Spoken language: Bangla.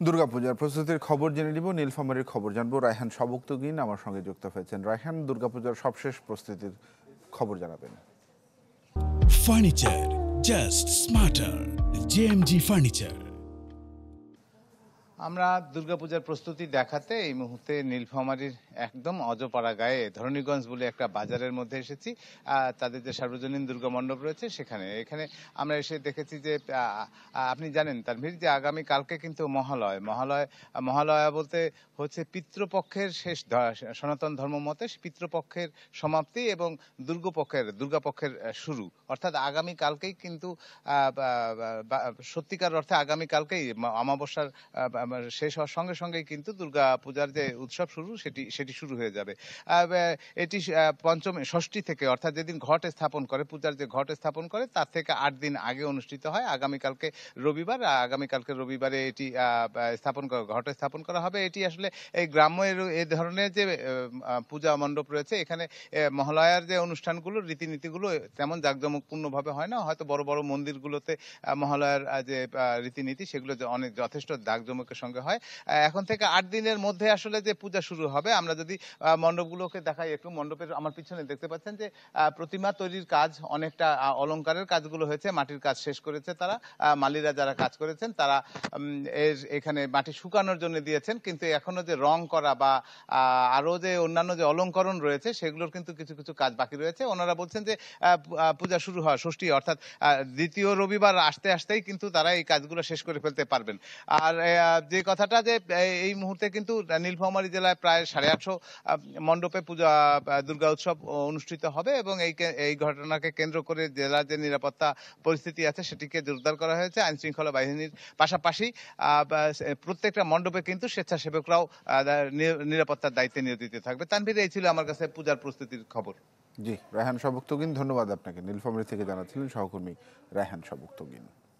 দুর্গাপূজার প্রস্তুতির খবর জেনে নিব, নীলফামারীর খবর জানবো। রায়হান সবুক্তগিন আমার সঙ্গে যুক্ত হয়েছেন। রায়হান, দুর্গাপূজার সবশেষ প্রস্তুতির খবর জানাবেন। Furniture just smarter, JMG furniture. আমরা দুর্গাপূজার প্রস্তুতি দেখাতে এই মুহূর্তে নীলফামারীর একদম অজপাড়া গায়ে ধরণীগঞ্জ বলে একটা বাজারের মধ্যে এসেছি। তাদের যে সার্বজনীন দুর্গা মণ্ডপ রয়েছে এখানে আমরা এসে দেখেছি যে আপনি জানেন তানভীর, যে আগামী কালকে কিন্তু মহালয়া বলতে হচ্ছে পিতৃপক্ষের শেষ, সনাতন ধর্ম মতে পিতৃপক্ষের সমাপ্তি এবং দুর্গাপক্ষের শুরু, অর্থাৎ আগামী কালকেই কিন্তু সত্যিকার অর্থে আগামী কালকেই অমাবস্যার শেষ হওয়ার সঙ্গে সঙ্গেই কিন্তু দুর্গা পূজার যে উৎসব সেটি শুরু হয়ে যাবে। এটি ষষ্ঠী থেকে, অর্থাৎ যেদিন ঘট স্থাপন করে, পূজার যে ঘট স্থাপন করে তার থেকে 8 দিন আগে অনুষ্ঠিত হয়। আগামীকালকে রবিবারে এটি ঘট স্থাপন করা হবে। এটি আসলে এই গ্রাম্য এই ধরনের যে পূজা মণ্ডপ রয়েছে, এখানে মহালয়ার যে অনুষ্ঠানগুলো, রীতিনীতিগুলো তেমন জাঁকজমকপূর্ণ ভাবে হয় না। হয়তো বড় বড় মন্দিরগুলোতে মহালয়ার যে রীতিনীতি সেগুলো অনেক যথেষ্ট জাঁকজমকের সঙ্গে হয়। এখন থেকে 8 দিনের মধ্যে আসলে যে পূজা শুরু হবে। আমরা যদি মণ্ডপগুলোকে দেখাই একটু, মণ্ডপের আমার পিছনে দেখতে পাচ্ছেন যে প্রতিমা তৈরির কাজ, অনেকটা অলংকারের কাজগুলো হয়েছে, মাটির কাজ শেষ করেছে তারা। মালিরা যারা কাজ করেছেন তারা এখানে মাটি শুকানোর জন্য দিয়েছেন, কিন্তু এখনো যে রং করা বা আরো যে অন্যান্য যে অলংকরণ রয়েছে সেগুলোর কিন্তু কিছু কিছু কাজ বাকি রয়েছে। ওনারা বলছেন যে পূজা শুরু হয় ষষ্ঠী, অর্থাৎ দ্বিতীয় রবিবার আসতেই কিন্তু তারা এই কাজগুলো শেষ করে ফেলতে পারবেন। আর যে কথাটা যে এই মুহূর্তে কিন্তু নীলফামারী জেলায় প্রায় 850 মণ্ডপে দুর্গা উৎসব অনুষ্ঠিত হবে এবং এই ঘটনাকে কেন্দ্র করে জেলার যে নিরাপত্তা পরিস্থিতি আছে সেটিকে জোরদার করা হয়েছে। আইন শৃঙ্খলা বাহিনীর পাশাপাশি প্রত্যেকটা মণ্ডপে কিন্তু স্বেচ্ছাসেবকরাও নিরাপত্তার দায়িত্বে নিয়োজিত থাকবে। তানভীর, এই ছিল আমার কাছে পূজার প্রস্তুতির খবর। জি, রায়হান সবুক্তগিন, ধন্যবাদ আপনাকে। নীলফামারী থেকে জানাচ্ছিলেন সহকর্মী রায়হান সবুক্তগিন।